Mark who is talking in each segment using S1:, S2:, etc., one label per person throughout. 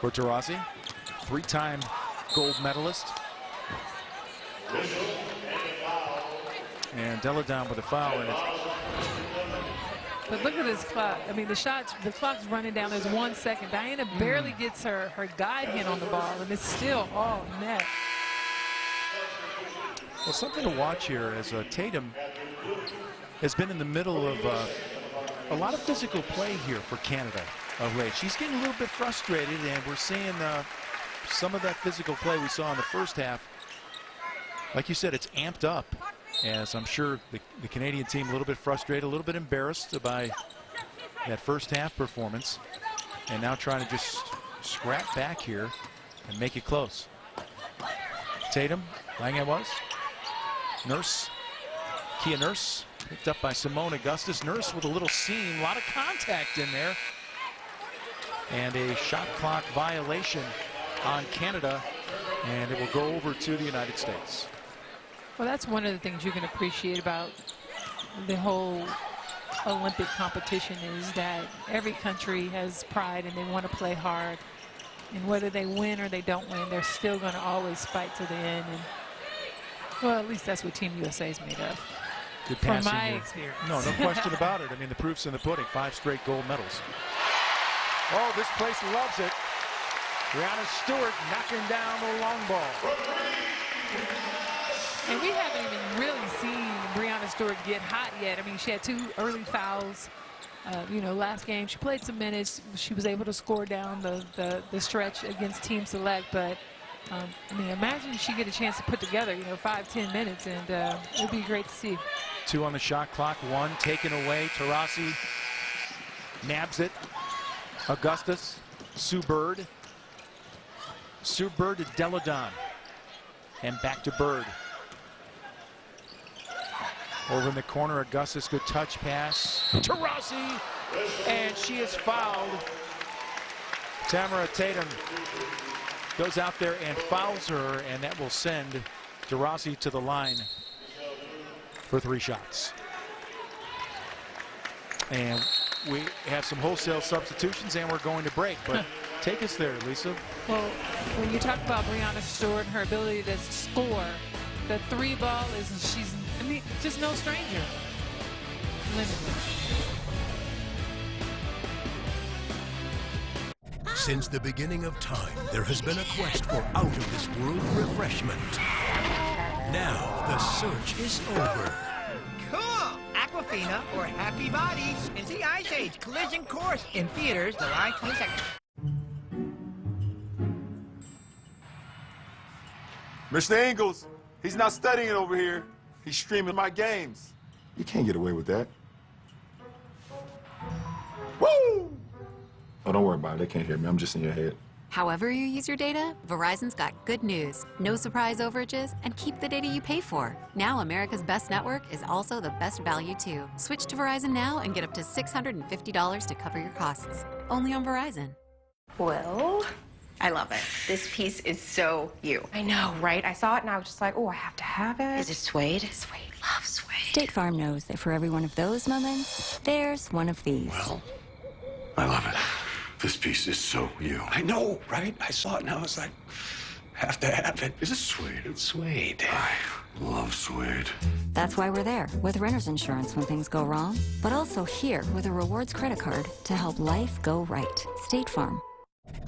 S1: for Taurasi, three-time gold medalist. And Deladon with a foul in it.
S2: But look at this clock. I mean, the clock's running down. There's 1 second. Diana barely gets her guide hand on the ball, and it's still all net.
S1: Well, something to watch here as Tatum has been in the middle of a lot of physical play here for Canada of late. She's getting a little bit frustrated, and we're seeing some of that physical play we saw in the first half. Like you said, it's amped up, as I'm sure the Canadian team a little bit frustrated, a little bit embarrassed by that first half performance, and now trying to just scrap back here and make it close. Tatum, Lange was. Nurse, Kia Nurse, picked up by Simone Augustus. Nurse with a little seam, a lot of contact in there. And a shot clock violation on Canada, and it will go over to the United States.
S2: Well, that's one of the things you can appreciate about the whole Olympic competition is that every country has pride and they want to play hard. And whether they win or they don't win, they're still going to always fight to the end. And well, at least that's what Team USA is made of.
S1: Good
S2: From
S1: passing
S2: my
S1: here.
S2: experience.
S1: No question about it. I mean, the proof's in the pudding. 5 straight gold medals. Oh, this place loves it. Brianna Stewart knocking down the long ball.
S2: And we haven't even really seen Brianna Stewart get hot yet. I mean, she had 2 early fouls. You know, last game she played some minutes. She was able to score down the stretch against Team Select, but I mean, imagine she get a chance to put together, you know, 5-10 minutes, and it would be great to see.
S1: 2 on the shot clock, 1 taken away. Taurasi nabs it. Augustus, Sue Bird. Sue Bird to Deladon. And back to Bird. Over in the corner, Augustus, good touch pass. Taurasi, and she is fouled. Tamara Tatum goes out there and fouls her, and that will send Taurasi to the line for 3 shots. And we have some wholesale substitutions, and we're going to break. But take us there, Lisa.
S2: Well, when you talk about Brianna Stewart and her ability to score, the 3 ball is, I mean, just no stranger. Limitless.
S3: Since the beginning of time, there has been a quest for out-of-this-world refreshment. Now, the search is over.
S4: Cool! Aquafina or Happy Bodies is the Ice Age Collision Course in theaters July 22nd.
S5: Mr. Ingles, he's not studying over here. He's streaming my games.
S6: You can't get away with that.
S5: Woo!
S6: Oh, don't worry about it. They can't hear me. I'm just in your head.
S7: However you use your data, Verizon's got good news. No surprise overages, and keep the data you pay for. Now America's best network is also the best value too. Switch to Verizon now and get up to $650 to cover your costs. Only on Verizon.
S8: Well, I love it. This piece is so you. I know, right? I saw it and I was just like, oh, I have to have it. Is it suede? Suede. Love suede.
S9: State Farm knows that for every one of those moments, there's one of these.
S10: Well, I love it. This piece is so you. I know, right? I saw it and I was like, have to have it. Is it suede? It's suede. I love suede.
S9: That's why we're there with renter's insurance when things go wrong, but also here with a rewards credit card to help life go right. State Farm.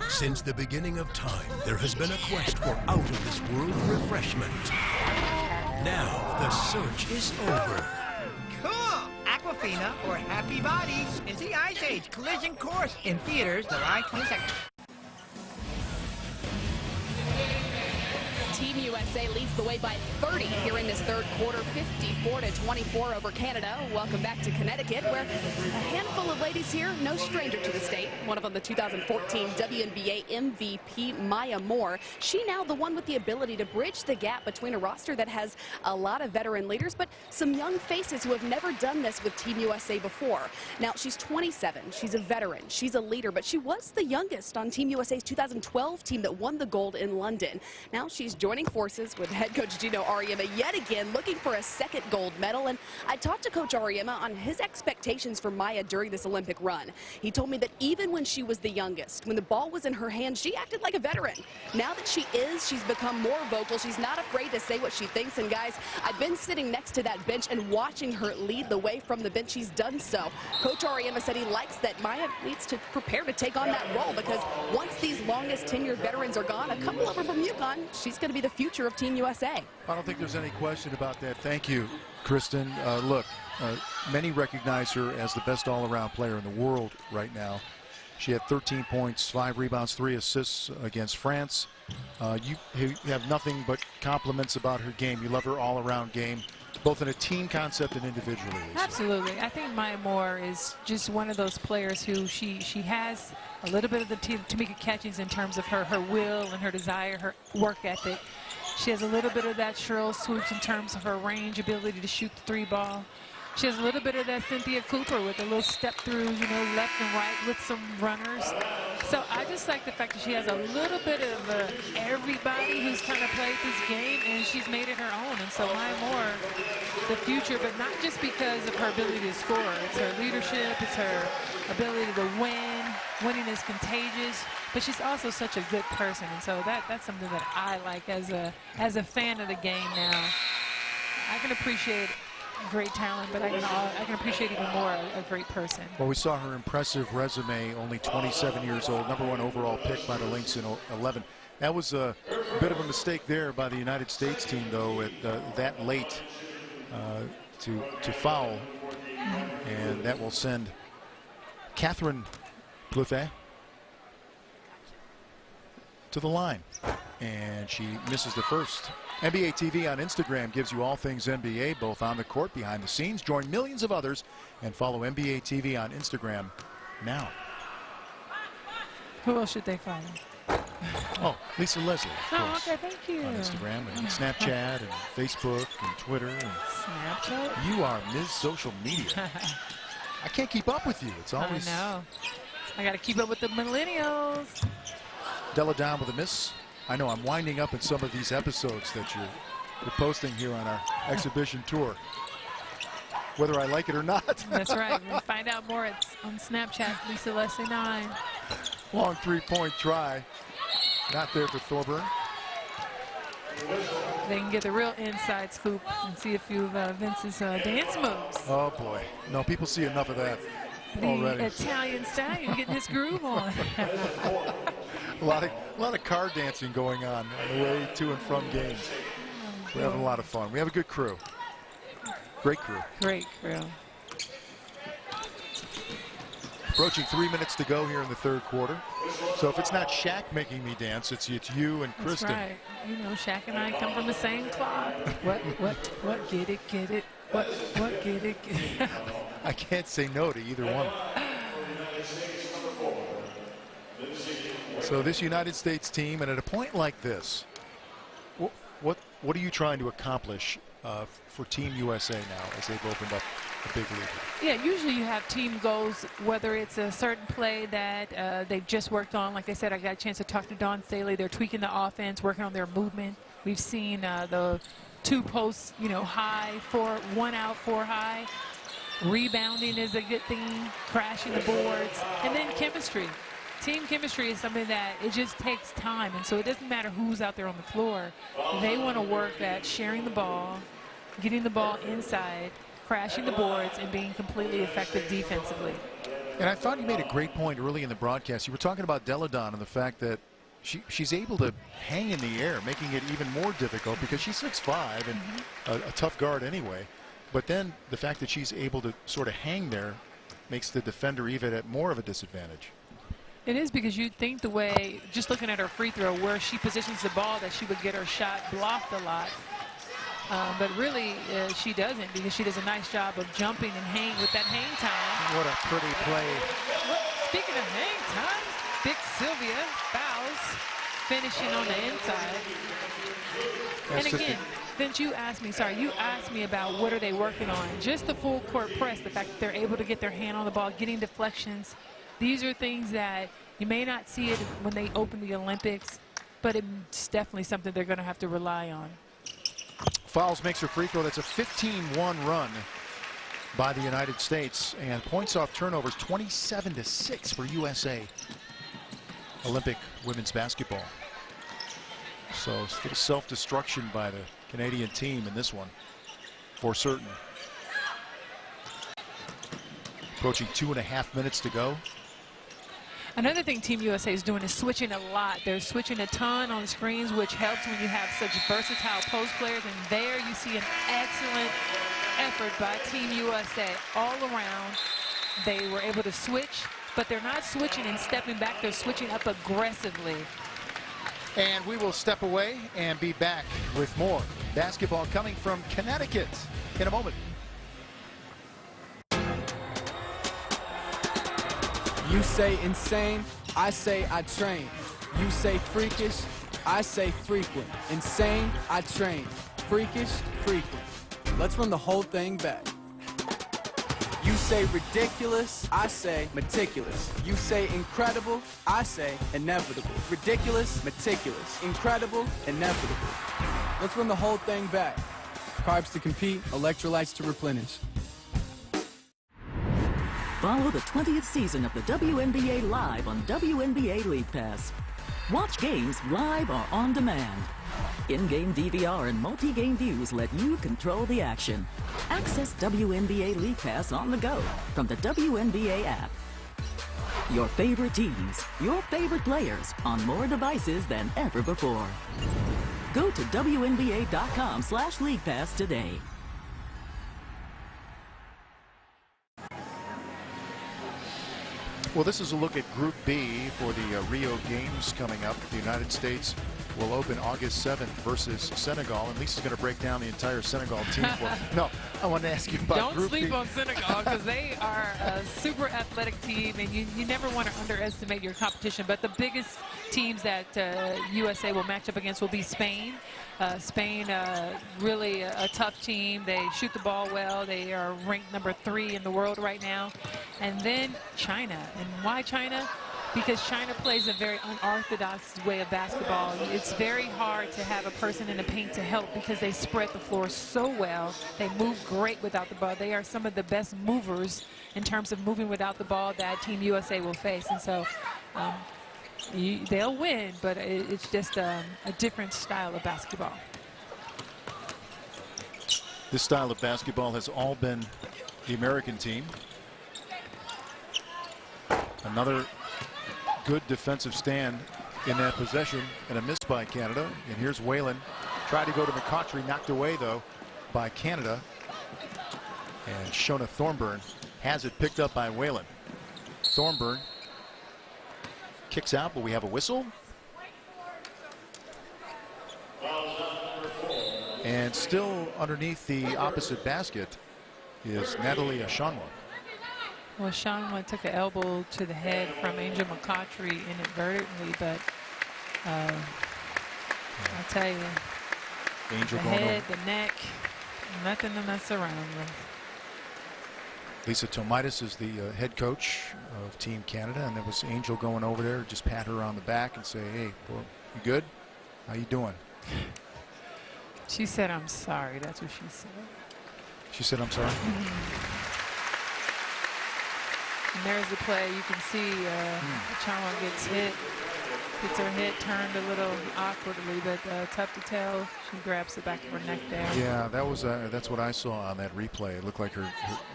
S3: Since the beginning of time, there has been a quest for out-of-this-world refreshment. Now, the search is over.
S4: Cool! Aquafina or Happy Bodies is the Ice Age Collision Course in theaters July 22nd.
S11: Team USA leads the way by 30 here in this third quarter, 54-24 over Canada. Welcome back to Connecticut, where a handful of ladies here, no stranger to the state. One of them, the 2014 WNBA MVP, Maya Moore. She now the one with the ability to bridge the gap between a roster that has a lot of veteran leaders, but some young faces who have never done this with Team USA before. Now, she's 27. She's a veteran. She's a leader, but she was the youngest on Team USA's 2012 team that won the gold in London. Now she's joining forces with head coach Gino Auriemma yet again looking for a second gold medal. And I talked to Coach Auriemma on his expectations for Maya during this Olympic run. He told me that even when she was the youngest, when the ball was in her hand, she acted like a veteran. Now that she's become more vocal. She's not afraid to say what she thinks. And guys, I've been sitting next to that bench and watching her lead the way from the bench. She's done so. Coach Auriemma said he likes that Maya needs to prepare to take on that role, because once these longest tenured veterans are gone, a couple of them from UConn, she's going to be the future of Team USA.
S1: I don't think there's any question about that. Thank you, Kristen. Look, many recognize her as the best all-around player in the world right now. She had 13 points, 5 rebounds, 3 assists against France. You have nothing but compliments about her game. You love her all-around game, both in a team concept and individually.
S2: Absolutely. I think Maya Moore is just one of those players who she has a little bit of the Tamika Catchings in terms of her will and her desire, her work ethic. She has a little bit of that Cheryl Swoops in terms of her range, ability to shoot the 3-ball. She has a little bit of that Cynthia Cooper with a little step through, you know, left and right with some runners. So I just like the fact that she has a little bit of everybody who's kind of played this game, and she's made it her own. And so Maya Moore, the future, but not just because of her ability to score. It's her leadership, it's her ability to win. Winning is contagious, but she's also such a good person. And so that's something that I like as a fan of the game now. I can appreciate great talent, but I can appreciate even more a great person.
S1: Well, we saw her impressive resume, only 27 years old, #1 overall pick by the Lynx in 11. That was a bit of a mistake there by the United States team, though, at that late to foul. And that will send Catherine Plouffe to the line. And she misses the first. NBA TV on Instagram gives you all things NBA, both on the court, behind the scenes. Join millions of others and follow NBA TV on Instagram now.
S2: Who else should they follow?
S1: Oh, Lisa Leslie, of course.
S2: Okay, thank you.
S1: On Instagram and Snapchat and Facebook and Twitter. And
S2: Snapchat?
S1: You are Ms. Social Media. I can't keep up with you. It's always...
S2: I know. I got to keep up with the millennials.
S1: Della Don with a miss. I know I'm winding up in some of these episodes that you're posting here on our exhibition tour, whether I like it or not.
S2: That's right. We'll find out more on Snapchat, Lisa Leslie 9.
S1: Long 3-point try. Not there for Thorburn.
S2: They can get the real inside scoop and see a few of Vince's dance moves.
S1: Oh, boy. No, people see enough of that already.
S2: The Italian stallion getting his groove on.
S1: A lot of car dancing going on the way to and from games. We're having a lot of fun. We have a good crew. Great crew.
S2: Great crew.
S1: Approaching 3 minutes to go here in the third quarter. So if it's not Shaq making me dance, it's you and Kristen.
S2: That's right. You know, Shaq and I come from the same cloth. What, get it, what, get it.
S1: I can't say no to either one. So this United States team, and at a point like this, what are you trying to accomplish for Team USA now as they've opened up a big lead?
S2: Yeah, usually you have team goals, whether it's a certain play that they've just worked on. Like I said, I got a chance to talk to Dawn Staley. They're tweaking the offense, working on their movement. We've seen the 2 posts, high, 1 out, 4 high. Rebounding is a good thing, crashing the boards, and then chemistry. Team chemistry is something that it just takes time, and so it doesn't matter who's out there on the floor. They want to work at sharing the ball, getting the ball inside, crashing the boards, and being completely effective defensively.
S1: And I thought you made a great point early in the broadcast. You were talking about Della Don and the fact that she's able to hang in the air, making it even more difficult because she's 6'5" and a tough guard anyway. But then the fact that she's able to sort of hang there makes the defender even at more of a disadvantage.
S2: It is, because you'd think the way, just looking at her free throw, where she positions the ball, that she would get her shot blocked a lot. But really, she doesn't, because she does a nice job of jumping and hang with that hang time.
S1: What a pretty play.
S2: Well, speaking of hang time, Big Sylvia fouls, finishing on the inside.
S1: That's
S2: and again, Vince, you asked me about what are they working on. Just the full court press, the fact that they're able to get their hand on the ball, getting deflections. These are things that you may not see it when they open the Olympics, but it's definitely something they're going to have to rely on.
S1: Fouls makes her free throw. That's a 15-1 run by the United States, and points off turnovers 27-6 for USA Olympic women's basketball. So self-destruction by the Canadian team in this one for certain. Approaching 2.5 minutes to go.
S2: Another thing Team USA is doing is switching a lot. They're switching a ton on screens, which helps when you have such versatile post players. And there you see an excellent effort by Team USA all around. They were able to switch, but they're not switching and stepping back. They're switching up aggressively.
S1: And we will step away and be back with more basketball coming from Connecticut in a moment.
S12: You say insane, I say I train. You say freakish, I say frequent. Insane, I train. Freakish, frequent. Let's run the whole thing back. You say ridiculous, I say meticulous. You say incredible, I say inevitable. Ridiculous, meticulous. Incredible, inevitable. Let's run the whole thing back. Carbs to compete, electrolytes to replenish.
S13: Follow the 20th season of the WNBA live on WNBA League Pass. Watch games live or on demand. In-game DVR and multi-game views let you control the action. Access WNBA League Pass on the go from the WNBA app. Your favorite teams, your favorite players on more devices than ever before. Go to WNBA.com/League Pass today.
S1: Well, this is a look at Group B for the Rio Games coming up. The United States will open August 7th versus Senegal, and Lisa's going to break down the entire Senegal team for us. No, I want to ask you about Group B.
S2: Don't sleep on Senegal, because they are a super athletic team, and you never want to underestimate your competition. But the biggest teams that USA will match up against will be Spain. Spain, really a tough team. They shoot the ball well. They are ranked number 3 in the world right now. And then China. And why China? Because China plays a very unorthodox way of basketball. It's very hard to have a person in the paint to help because they spread the floor so well. They move great without the ball. They are some of the best movers in terms of moving without the ball that Team USA will face. And so they'll win, but it's just a different style of basketball.
S1: This style of basketball has all been the American team. Another good defensive stand in that possession, and a miss by Canada. And here's Whalen. Tried to go to McCautry, knocked away though by Canada. And Shona Thornburn has it picked up by Whalen. Thornburn kicks out, but we have a whistle. And still underneath the opposite basket is Natalie Ashanwa.
S2: Well, Ashanwa took an elbow to the head from Angel McCautry inadvertently, but I'll tell you,
S1: Angel
S2: the head, the neck, nothing to mess around with.
S1: Lisa Tomaitis is the head coach of Team Canada, and there was Angel going over there, just pat her on the back and say, hey, boy, you good? How you doing?
S2: She said, I'm sorry. That's what she said.
S1: She said, I'm sorry?
S2: And there's the play. You can see Ashanwa gets hit. Gets her head turned a little awkwardly, but tough to tell. She grabs the back of her neck there.
S1: Yeah, that was that's what I saw on that replay. It looked like her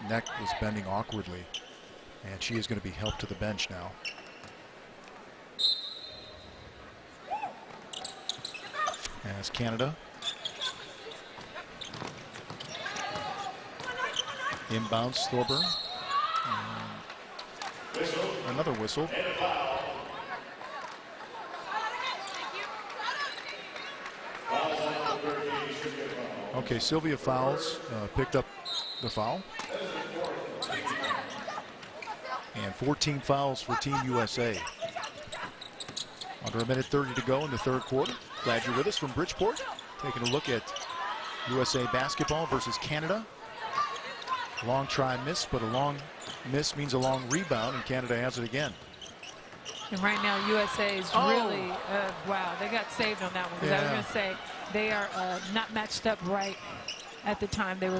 S1: neck was bending awkwardly, and she is going to be helped to the bench now. As Canada inbounds Thorburn. Another whistle. Okay, Sylvia Fowles picked up the foul. And 14 fouls for Team USA. Under a minute 30 to go in the third quarter. Glad you're with us from Bridgeport. Taking a look at USA basketball versus Canada. Long try miss, but a long miss means a long rebound, and Canada has it again.
S2: And right now, USA is really, wow, they got saved on that one. Because I was going to say, they are not matched up right at the time they were